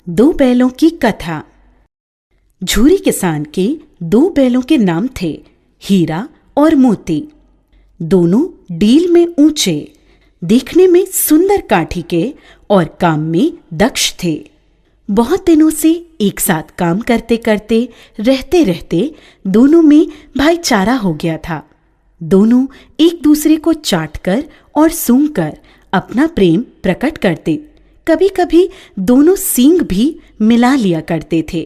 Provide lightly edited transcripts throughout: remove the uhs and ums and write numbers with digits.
दो बैलों की कथा। झूरी किसान के दो बैलों के नाम थे हीरा और मोती। दोनों डील में ऊंचे, देखने में सुंदर काठी के और काम में दक्ष थे। बहुत दिनों से एक साथ काम करते करते रहते रहते दोनों में भाईचारा हो गया था। दोनों एक दूसरे को चाटकर और सूंघकर अपना प्रेम प्रकट करते। कभी कभी दोनों सींग भी मिला लिया करते थे,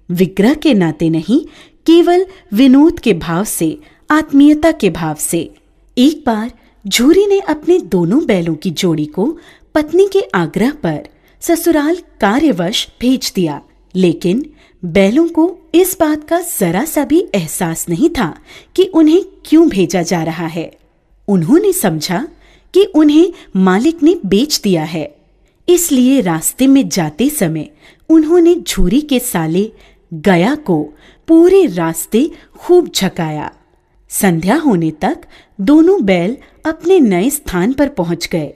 विग्रह के नाते नहीं, केवल विनोद के भाव से, आत्मीयता के भाव से। एक बार झूरी ने अपने दोनों बैलों की जोड़ी को पत्नी के आग्रह पर ससुराल कार्यवश भेज दिया, लेकिन बैलों को इस बात का जरा सा भी एहसास नहीं था कि उन्हें क्यों भेजा जा रहा है। उन्होंने समझा कि उन्हें मालिक ने बेच दिया है, इसलिए रास्ते में जाते समय उन्होंने झूरी के साले गया को पूरे रास्ते खूब झकाया। संध्या होने तक दोनों बैल अपने नए स्थान पर पहुंच गए।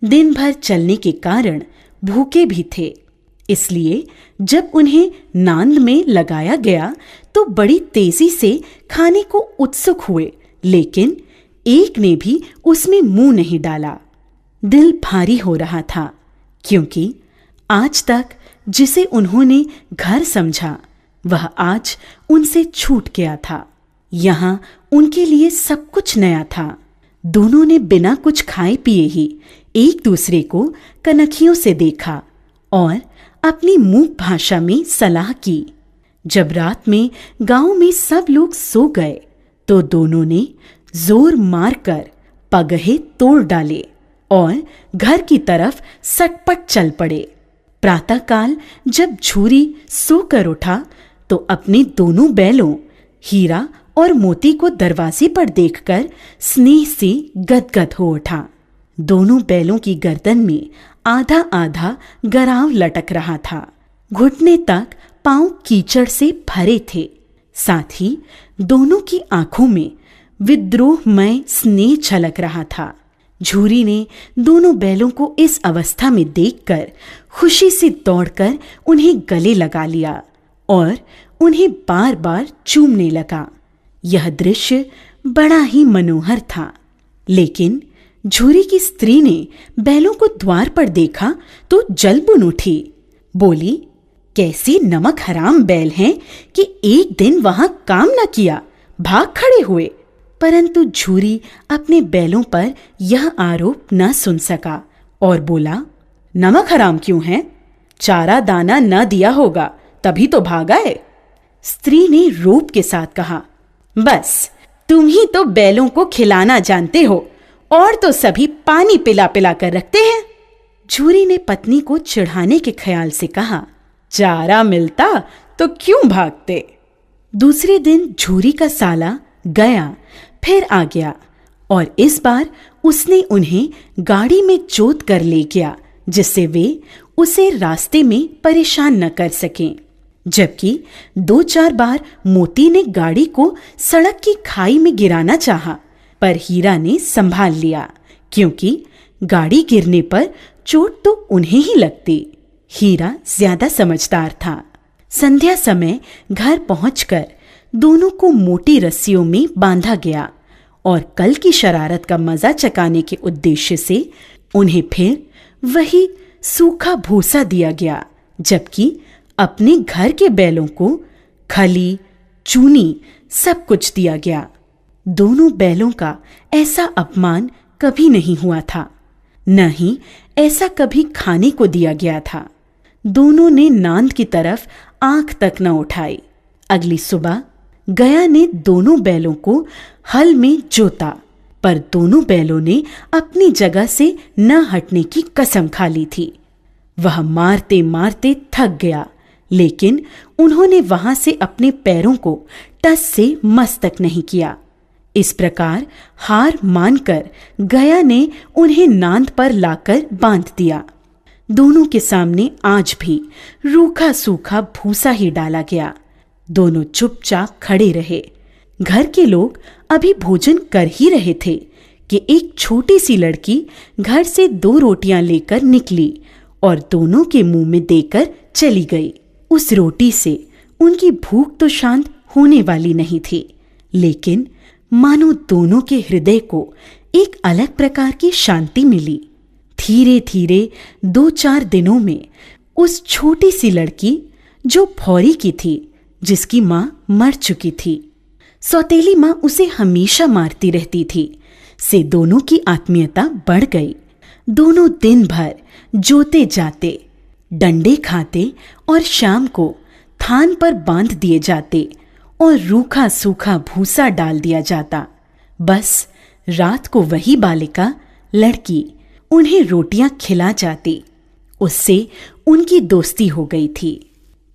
दिन भर चलने के कारण भूखे भी थे, इसलिए जब उन्हें नांद में लगाया गया तो बड़ी तेजी से खाने को उत्सुक हुए, लेकिन एक ने भी उसमें मुंह नहीं डाला। दिल भारी हो रहा था, क्योंकि आज तक जिसे उन्होंने घर समझा वह आज उनसे छूट गया था। यहाँ उनके लिए सब कुछ नया था। दोनों ने बिना कुछ खाए पिए ही एक दूसरे को कनखियों से देखा और अपनी मूक भाषा में सलाह की। जब रात में गांव में सब लोग सो गए तो दोनों ने जोर मारकर पगहे तोड़ डाले और घर की तरफ सटपट चल पड़े। प्रातःकाल जब झूरी सोकर उठा तो अपने दोनों बैलों हीरा और मोती को दरवाजे पर देखकर स्नेह से गदगद हो उठा। दोनों बैलों की गर्दन में आधा आधा गराव लटक रहा था। घुटने तक पांव कीचड़ से भरे थे। साथ ही दोनों की आंखों में विद्रोहमय स्नेह छलक रहा था। झूरी ने दोनों बैलों को इस अवस्था में देखकर खुशी से दौड़कर उन्हें गले लगा लिया और उन्हें बार बार चूमने लगा। यह दृश्य बड़ा ही मनोहर था, लेकिन झूरी की स्त्री ने बैलों को द्वार पर देखा तो जलबुन उठी। बोली, कैसी नमक हराम बैल हैं कि एक दिन वहां काम न किया, भाग खड़े हुए। परंतु झूरी अपने बैलों पर यह आरोप न सुन सका और बोला, नमक हराम क्यों है? चारा दाना न दिया होगा, तभी तो भाग आए। स्त्री ने रोब के साथ कहा, बस तुम ही तो बैलों को खिलाना जानते हो, और तो सभी पानी पिला पिला कर रखते हैं। झूरी ने पत्नी को चिढ़ाने के ख्याल से कहा, चारा मिलता तो क्यों भागते। दूसरे दिन झूरी का साला गया फिर आ गया और इस बार उसने उन्हें गाड़ी में जोत कर ले गया, जिससे वे उसे रास्ते में परेशान न कर सकें। जबकि 2-4 बार मोती ने गाड़ी को सड़क की खाई में गिराना चाहा, पर हीरा ने संभाल लिया, क्योंकि गाड़ी गिरने पर चोट तो उन्हें ही लगती। हीरा ज्यादा समझदार था। संध्या समय घर पहुंचकर दोनों को मोटी रस्सियों में बांधा गया और कल की शरारत का मजा चकाने के उद्देश्य से उन्हें फिर वही सूखा भूसा दिया गया, जबकि अपने घर के बैलों को खली, चूनी सब कुछ दिया गया। दोनों बैलों का ऐसा अपमान कभी नहीं हुआ था, न ही ऐसा कभी खाने को दिया गया था। दोनों ने नांद की तरफ आंख तक न उठाई। अगली सुबह गया ने दोनों बैलों को हल में जोता, पर दोनों बैलों ने अपनी जगह से न हटने की कसम खा ली थी। वह मारते मारते थक गया, लेकिन उन्होंने वहां से अपने पैरों को टस से मस तक नहीं किया। इस प्रकार हार मानकर गया ने उन्हें नांद पर लाकर बांध दिया। दोनों के सामने आज भी रूखा सूखा भूसा ही डाला गया। दोनों चुपचाप खड़े रहे। घर के लोग अभी भोजन कर ही रहे थे कि एक छोटी सी लड़की घर से 2 रोटियां लेकर निकली और दोनों के मुंह में देकर चली गई। उस रोटी से उनकी भूख तो शांत होने वाली नहीं थी, लेकिन मानो दोनों के हृदय को एक अलग प्रकार की शांति मिली। धीरे धीरे 2-4 दिनों में उस छोटी सी लड़की जो भौरी की थी, जिसकी माँ मर चुकी थी, सौतेली माँ उसे हमेशा मारती रहती थी, से दोनों की आत्मीयता बढ़ गई। दोनों दिन भर जोते जाते, डंडे खाते और शाम को थान पर बांध दिए जाते और रूखा सूखा भूसा डाल दिया जाता। बस रात को वही बालिका लड़की उन्हें रोटियां खिला जाती। उससे उनकी दोस्ती हो गई थी।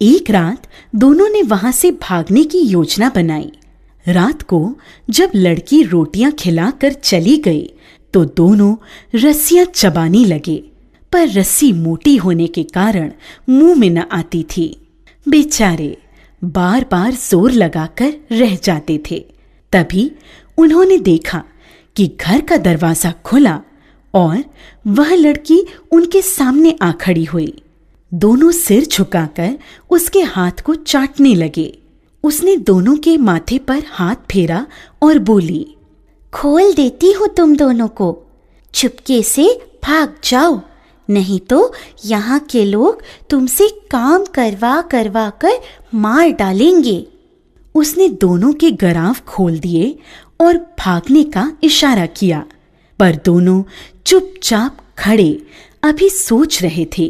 एक रात दोनों ने वहां से भागने की योजना बनाई। रात को जब लड़की रोटियां खिलाकर चली गई तो दोनों रस्सियां चबाने लगे, पर रस्सी मोटी होने के कारण मुंह में न आती थी। बेचारे बार बार जोर लगाकर रह जाते थे। तभी उन्होंने देखा कि घर का दरवाजा खुला और वह लड़की उनके सामने आ खड़ी हुई। दोनों सिर झुकाकर उसके हाथ को चाटने लगे। उसने दोनों के माथे पर हाथ फेरा और बोली, खोल देती हूँ तुम दोनों को, चुपके से भाग जाओ, नहीं तो यहाँ के लोग तुमसे काम करवा करवा कर मार डालेंगे। उसने दोनों के गराव खोल दिए और भागने का इशारा किया, पर दोनों चुपचाप खड़े अभी सोच रहे थे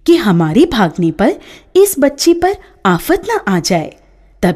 कि हमारे भागने पर इस बच्ची पर आफत न आ जाए।